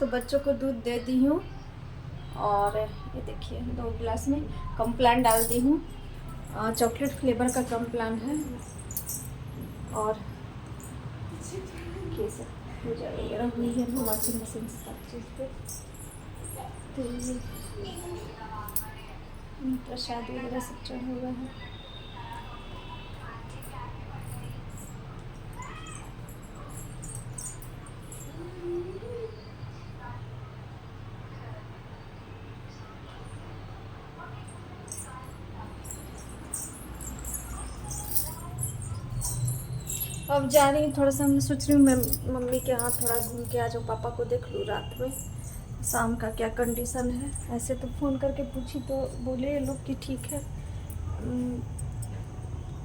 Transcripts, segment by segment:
तो बच्चों को दूध दे दी हूँ और ये देखिए 2 गिलास में कॉम्प्लान डाल दी हूँ। चॉकलेट फ्लेवर का कॉम्प्लान है और कैसे पूजा वगैरह हुई है वॉशिंग मशीन सब चीज़ पे। तो ये प्रसाद वगैरह सब चढ़ा हुआ है। अब जा रही हूँ, थोड़ा सा मैं सोच रही हूँ मैं मम्मी के यहाँ थोड़ा घूम के आ जाऊँ, पापा को देख लूँ रात में शाम का क्या कंडीशन है। ऐसे तो फ़ोन करके पूछी तो बोले लोग कि ठीक है,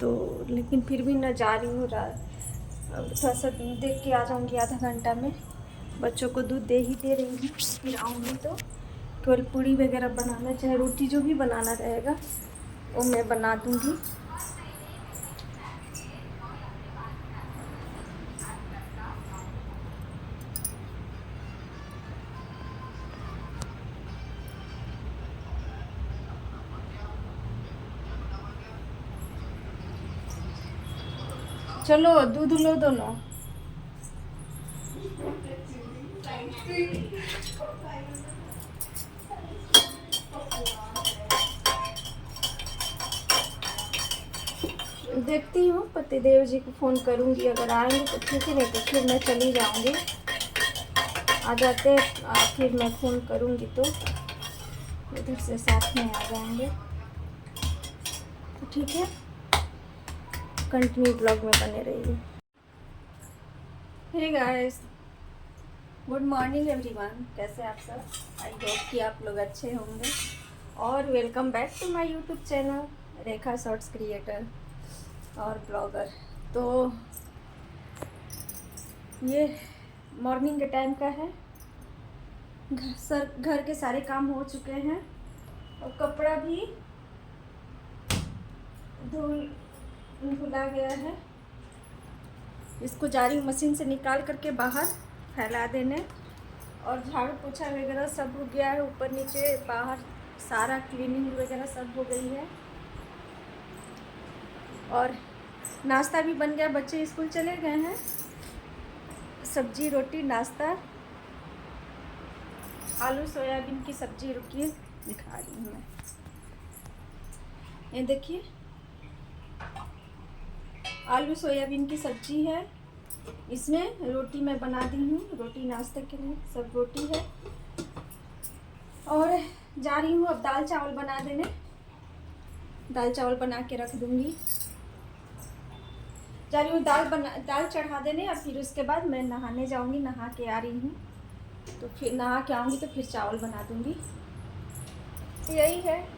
तो लेकिन फिर भी ना जा रही हूँ। अब थोड़ा सा देख के आ जाऊँगी आधा घंटा में। बच्चों को दूध दे ही दे रही हूँ, फिर आऊँगी तो केवल पूड़ी वगैरह बनाना, चाहे रोटी जो भी बनाना रहेगा वो मैं बना दूँगी। चलो दूध लो दोनों। देखती हूँ पतिदेव जी को फ़ोन करूँगी, अगर आएंगे तो ठीक है, नहीं तो फिर मैं चली जाऊँगी। आ जाते फिर मैं फ़ोन करूँगी तो उधर से साथ में आ जाएंगे। तो ठीक है, कंटिन्यू ब्लॉग में बने रहिए। Hey guys, good morning everyone, कैसे आप सब? आई होप कि आप लोग अच्छे होंगे और welcome back to my YouTube channel Rekha shorts creator और ब्लॉगर। तो ये मॉर्निंग के टाइम का है। घर के सारे काम हो चुके हैं और कपड़ा भी धुला गया है। इसको जा रही हूँ मशीन से निकाल करके बाहर फैला देने, और झाड़ू पोछा वगैरह सब हो गया है, ऊपर नीचे बाहर सारा क्लीनिंग वगैरह सब हो गई है। और नाश्ता भी बन गया, बच्चे स्कूल चले गए हैं। सब्जी रोटी नाश्ता, आलू सोयाबीन की सब्जी, रुकिए दिखा रही हूँ मैं। ये देखिए आलू सोयाबीन की सब्जी है, इसमें रोटी मैं बना दी हूँ, रोटी नाश्ते के लिए सब रोटी है। और जा रही हूँ अब दाल चावल बना देने, दाल चावल बना के रख दूँगी। जा रही हूँ दाल चढ़ा देने, और फिर उसके बाद मैं नहाने जाऊँगी। नहा के आ रही हूँ तो फिर नहा के आऊँगी तो फिर चावल बना दूँगी। यही है।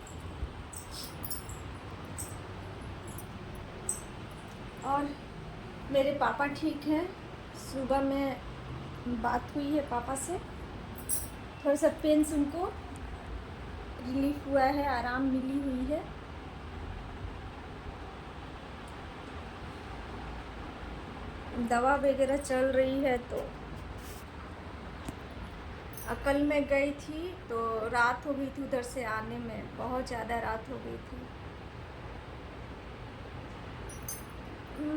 और मेरे पापा ठीक हैं, सुबह में बात हुई है पापा से, थोड़ा सा पेन से उनको रिलीफ हुआ है, आराम मिली हुई है। दवा वगैरह चल रही है। तो कल मैं गई थी तो रात हो गई थी, उधर से आने में बहुत ज़्यादा रात हो गई थी,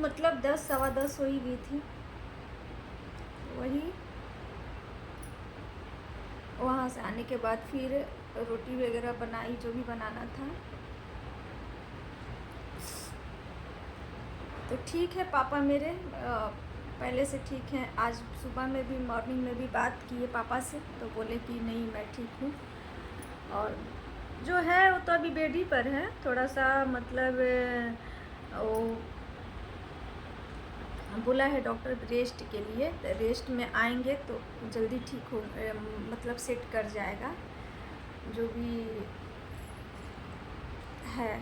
मतलब 10 सवा 10 हो ही गई थी। वही वहाँ से आने के बाद फिर रोटी वगैरह बनाई, जो भी बनाना था। तो ठीक है, पापा मेरे पहले से ठीक हैं। आज सुबह में भी मॉर्निंग में भी बात की है पापा से, तो बोले कि नहीं मैं ठीक हूँ। और जो है वो तो अभी बेड पर है, थोड़ा सा मतलब वो बोला है डॉक्टर रेस्ट के लिए, तो रेस्ट में आएंगे तो जल्दी ठीक हो, मतलब सेट कर जाएगा जो भी है।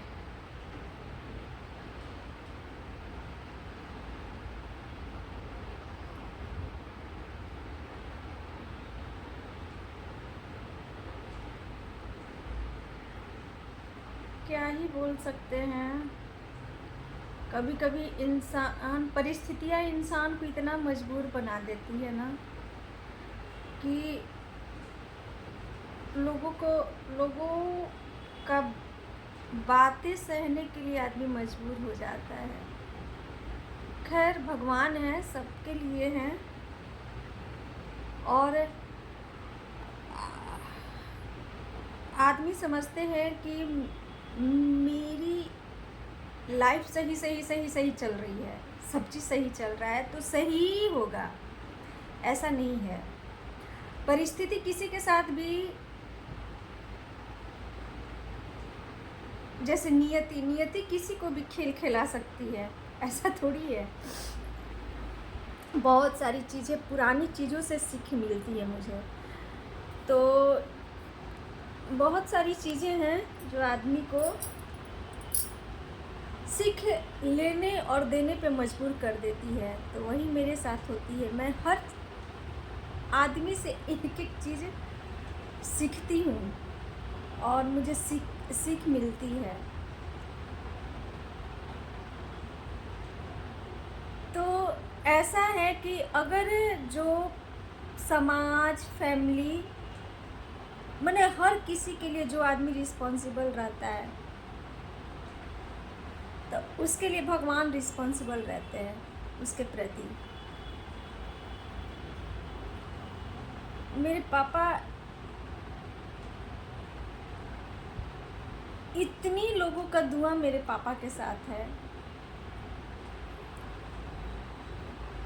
क्या ही बोल सकते हैं, कभी कभी इंसान, परिस्थितियाँ इंसान को इतना मजबूर बना देती है ना कि लोगों का बातें सहने के लिए आदमी मजबूर हो जाता है। खैर भगवान है, सबके लिए हैं। और आदमी समझते हैं कि मेरी लाइफ सही सही सही सही चल रही है, सब चीज़ सही चल रहा है तो सही ही होगा, ऐसा नहीं है। परिस्थिति किसी के साथ भी, जैसे नियति किसी को भी खेल खिला सकती है, ऐसा थोड़ी है। बहुत सारी चीज़ें, पुरानी चीज़ों से सीख मिलती है मुझे। तो बहुत सारी चीज़ें हैं जो आदमी को सीख लेने और देने पे मजबूर कर देती है, तो वही मेरे साथ होती है। मैं हर आदमी से एक एक चीज़ सीखती हूँ और मुझे सीख मिलती है। तो ऐसा है कि अगर जो समाज, फैमिली, मैंने हर किसी के लिए जो आदमी रिस्पॉन्सिबल रहता है तो उसके लिए भगवान रिस्पॉन्सिबल रहते हैं उसके प्रति। मेरे पापा इतनी लोगों का दुआ मेरे पापा के साथ है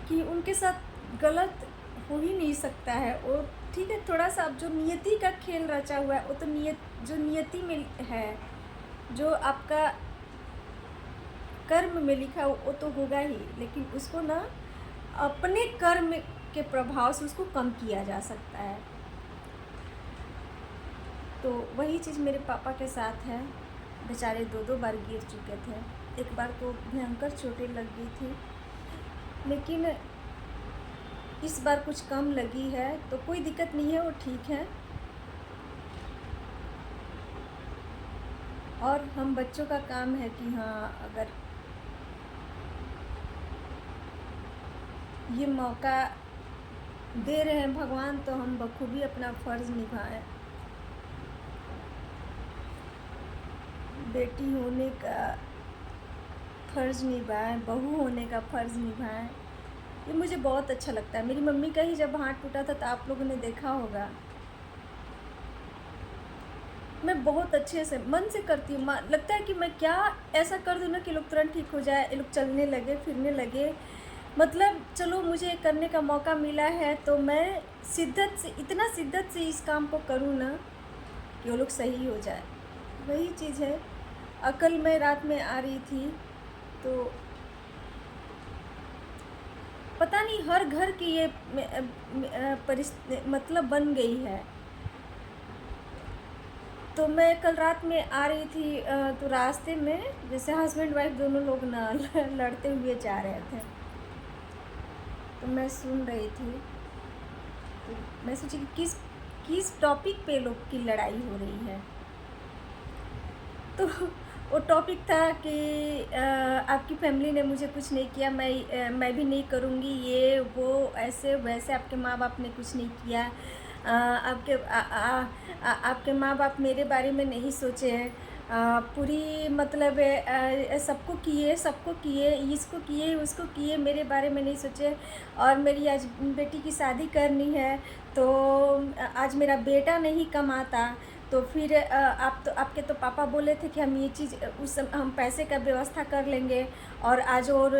कि उनके साथ गलत हो ही नहीं सकता है। और ठीक है, थोड़ा सा अब जो नियति का खेल रचा हुआ है वो तो जो नियति में है, जो आपका कर्म में लिखा वो तो होगा ही, लेकिन उसको ना अपने कर्म के प्रभाव से उसको कम किया जा सकता है। तो वही चीज़ मेरे पापा के साथ है। बेचारे 2-2 बार गिर चुके थे। एक बार तो भयंकर चोटें लग गई थी, लेकिन इस बार कुछ कम लगी है तो कोई दिक्कत नहीं है, वो ठीक है। और हम बच्चों का काम है कि हाँ, अगर ये मौका दे रहे हैं भगवान तो हम बखूबी अपना फ़र्ज़ निभाएं। बेटी होने का फ़र्ज़ निभाएं, बहू होने का फ़र्ज़ निभाएं। ये मुझे बहुत अच्छा लगता है। मेरी मम्मी का ही जब हाथ टूटा था तो आप लोगों ने देखा होगा, मैं बहुत अच्छे से मन से करती हूँ। लगता है कि मैं क्या ऐसा कर दूँ ना कि लोग तुरंत ठीक हो जाए, ये लोग चलने लगे, फिरने लगे। मतलब चलो मुझे करने का मौका मिला है तो मैं शिद्दत से, इतना शिद्दत से इस काम को करूँ ना कि वो लोग सही हो जाए। वही चीज़ है। कल मैं रात में आ रही थी तो पता नहीं हर घर की ये मतलब बन गई है। तो मैं कल रात में आ रही थी तो रास्ते में जैसे हस्बैंड वाइफ दोनों लोग ना लड़ते हुए जा रहे थे, तो मैं सुन रही थी। तो मैं सोची कि किस टॉपिक पे लोग की लड़ाई हो रही है। तो वो टॉपिक था कि आपकी फैमिली ने मुझे कुछ नहीं किया, मैं भी नहीं करूँगी, ये वो ऐसे वैसे, आपके माँ बाप ने कुछ नहीं किया, आपके माँ बाप मेरे बारे में नहीं सोचे हैं, पूरी मतलब सबको किए, इसको किए, उसको किए, मेरे बारे में नहीं सोचे। और मेरी आज बेटी की शादी करनी है तो आज मेरा बेटा नहीं कमाता, तो फिर आपके तो पापा बोले थे कि हम ये चीज़ हम पैसे का व्यवस्था कर लेंगे, और आज और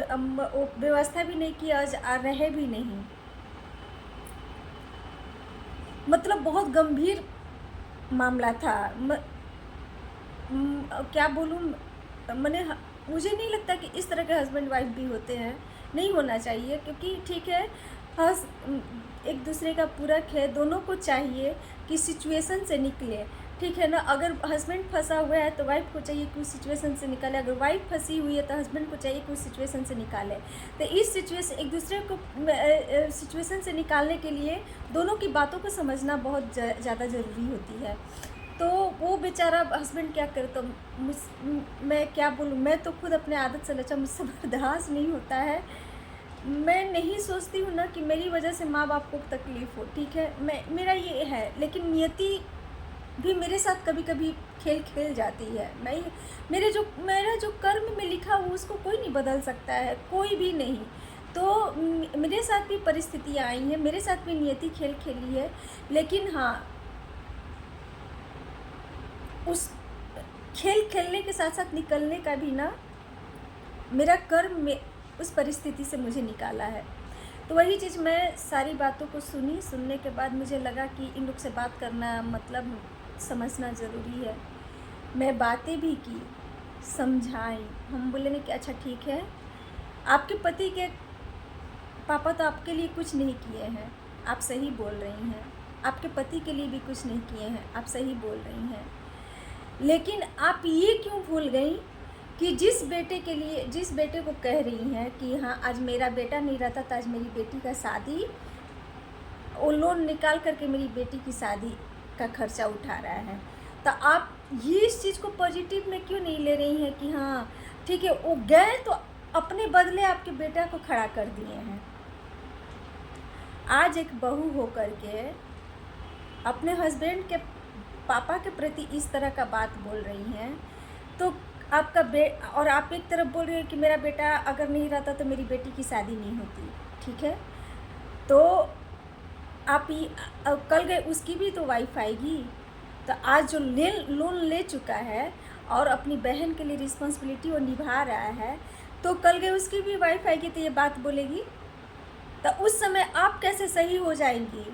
वो व्यवस्था भी नहीं किया, आज रहे भी नहीं। मतलब बहुत गंभीर मामला था। क्या बोलूँ, मैंने मुझे नहीं लगता कि इस तरह के हस्बैंड वाइफ भी होते हैं, नहीं होना चाहिए। क्योंकि ठीक है, एक दूसरे का पूरक है, दोनों को चाहिए कि सिचुएशन से निकले, ठीक है ना। अगर हस्बैंड फंसा हुआ है तो वाइफ को चाहिए कि उस सिचुएशन से निकाले, अगर वाइफ फंसी हुई है तो हस्बैंड को चाहिए कि उस सिचुएशन से निकाले। तो इस सिचुएशन, एक दूसरे को सिचुएशन से निकालने के लिए दोनों की बातों को समझना बहुत ज़्यादा ज़रूरी होती है। तो वो बेचारा हस्बैंड क्या करे, तो मैं क्या बोलूँ, मैं तो खुद अपने आदत से लचा, मुझसे बर्दाश्त नहीं होता है। मैं नहीं सोचती हूँ ना कि मेरी वजह से माँ बाप को तकलीफ़ हो, ठीक है, मेरा ये है। लेकिन नियति भी मेरे साथ कभी कभी खेल खेल जाती है। मेरा जो कर्म में लिखा हुआ उसको कोई नहीं बदल सकता है, कोई भी नहीं। तो मेरे साथ भी परिस्थितियाँ आई हैं, मेरे साथ भी नियति खेल खेली है, लेकिन हाँ, उस खेल खेलने के साथ साथ निकलने का भी ना मेरा कर्म में उस परिस्थिति से मुझे निकाला है। तो वही चीज़, मैं सारी बातों को सुनने के बाद मुझे लगा कि इन लोग से बात करना मतलब समझना ज़रूरी है। मैं बातें भी की, समझाई। हम बोले नहीं कि अच्छा ठीक है, आपके पति के पापा तो आपके लिए कुछ नहीं किए हैं, आप सही बोल रही हैं। आपके पति के लिए भी कुछ नहीं किए हैं, आप सही बोल रही हैं। लेकिन आप ये क्यों भूल गई कि जिस बेटे को कह रही हैं कि हाँ आज मेरा बेटा नहीं रहता तो आज मेरी बेटी का शादी, वो लोन निकाल करके मेरी बेटी की शादी का खर्चा उठा रहा है, तो आप ये इस चीज़ को पॉजिटिव में क्यों नहीं ले रही हैं कि हाँ ठीक है, वो गए तो अपने बदले आपके बेटा को खड़ा कर दिए हैं। आज एक बहू होकर के अपने हस्बैंड के पापा के प्रति इस तरह का बात बोल रही हैं, तो आपका और आप एक तरफ बोल रहे हैं कि मेरा बेटा अगर नहीं रहता तो मेरी बेटी की शादी नहीं होती, ठीक है। तो आप कल गए उसकी भी तो वाइफ आएगी, तो आज जो लोन ले चुका है और अपनी बहन के लिए रिस्पॉन्सिबिलिटी वो निभा रहा है, तो कल गए उसकी भी वाइफ आएगी तो ये बात बोलेगी, तो उस समय आप कैसे सही हो जाएंगी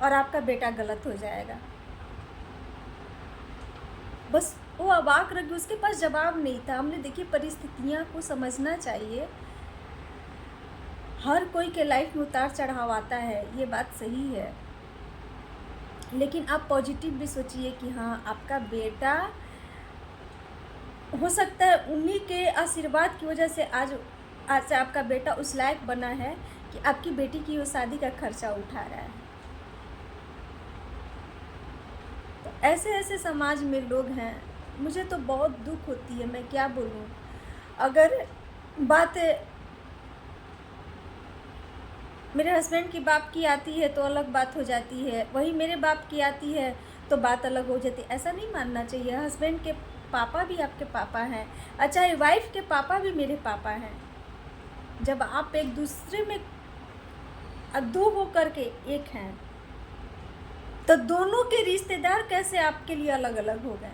और आपका बेटा गलत हो जाएगा। बस वो अवाक रह गई, उसके पास जवाब नहीं था। हमने देखिए परिस्थितियाँ को समझना चाहिए, हर कोई के लाइफ में उतार चढ़ाव आता है, ये बात सही है, लेकिन आप पॉजिटिव भी सोचिए कि हाँ आपका बेटा हो सकता है उन्हीं के आशीर्वाद की वजह से आज आपका बेटा उस लायक बना है कि आपकी बेटी की वो शादी का खर्चा उठा रहा है। तो ऐसे ऐसे समाज में लोग हैं, मुझे तो बहुत दुख होती है, मैं क्या बोलूँ। अगर बात मेरे हस्बैंड की बाप की आती है तो अलग बात हो जाती है, वही मेरे बाप की आती है तो बात अलग हो जाती है। ऐसा नहीं मानना चाहिए। हस्बैंड के पापा भी आपके पापा हैं, अच्छा वाइफ के पापा भी मेरे पापा हैं। जब आप एक दूसरे में दो हो करके एक हैं, तो दोनों के रिश्तेदार कैसे आपके लिए अलग अलग हो गए।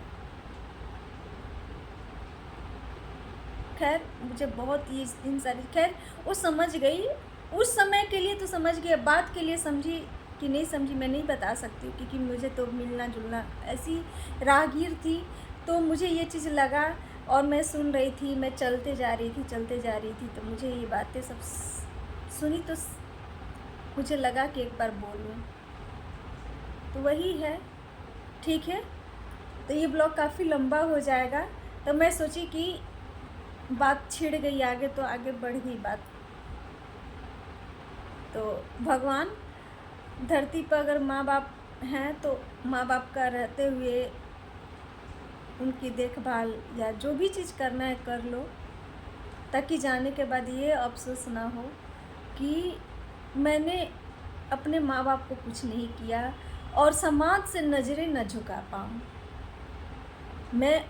खैर मुझे बहुत ये इन सारी, खैर वो समझ गई, उस समय के लिए तो समझ गई, बात के लिए समझी कि नहीं समझी मैं नहीं बता सकती, क्योंकि मुझे तो मिलना जुलना ऐसी राहगीर थी, तो मुझे ये चीज़ लगा और मैं सुन रही थी, मैं चलते जा रही थी, तो मुझे ये बातें सब सुनी तो मुझे लगा कि एक बार बोलूं। तो वही है, ठीक है। तो ये ब्लॉग काफ़ी लंबा हो जाएगा, तो मैं सोची कि बात छिड़ गई आगे तो आगे बढ़ गई बात। तो भगवान धरती पर अगर माँ बाप हैं तो माँ बाप का रहते हुए उनकी देखभाल या जो भी चीज़ करना है कर लो, ताकि जाने के बाद ये अफसोस ना हो कि मैंने अपने माँ बाप को कुछ नहीं किया और समाज से नज़रें न झुका पाऊँ। मैं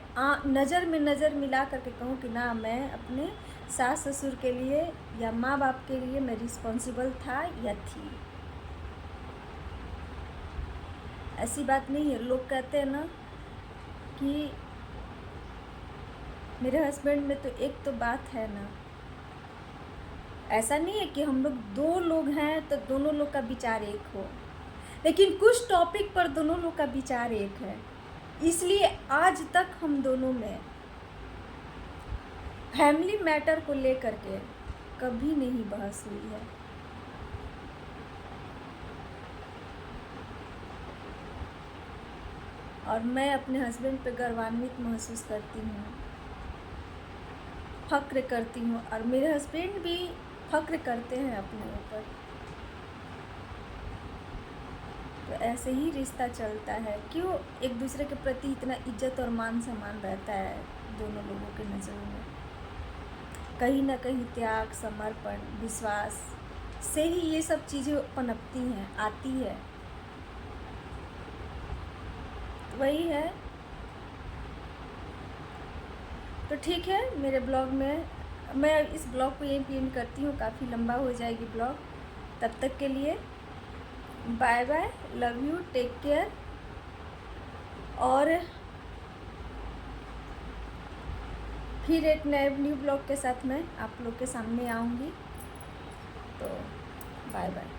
नज़र में नज़र मिला करके कहूँ कि ना मैं अपने सास ससुर के लिए या माँ बाप के लिए मैं रिस्पॉन्सिबल था या थी। ऐसी बात नहीं है। लोग कहते हैं ना कि मेरे हस्बैंड में तो एक तो बात है ना, ऐसा नहीं है कि हम लोग दो लोग हैं तो दोनों लोग का विचार एक हो, लेकिन कुछ टॉपिक पर दोनों लोग का विचार एक है, इसलिए आज तक हम दोनों में फैमिली मैटर को लेकर के कभी नहीं बहस हुई है। और मैं अपने हस्बैंड पे गर्वान्वित महसूस करती हूँ, फ़क्र करती हूँ, और मेरे हस्बैंड भी फ़क्र करते हैं अपने ऊपर। तो ऐसे ही रिश्ता चलता है। क्यों एक दूसरे के प्रति इतना इज्जत और मान सम्मान रहता है दोनों लोगों के नज़रों में। कहीं ना कहीं त्याग, समर्पण, विश्वास से ही ये सब चीज़ें पनपती हैं, आती है। वही है। तो ठीक है, मेरे ब्लॉग में मैं इस ब्लॉग को यहीं एंड करती हूँ, काफ़ी लंबा हो जाएगी ब्लॉग। तब तक के लिए bye bye, love you, take care. और फिर एक नए न्यू ब्लॉग के साथ मैं आप लोग के सामने आऊँगी। तो बाय बाय।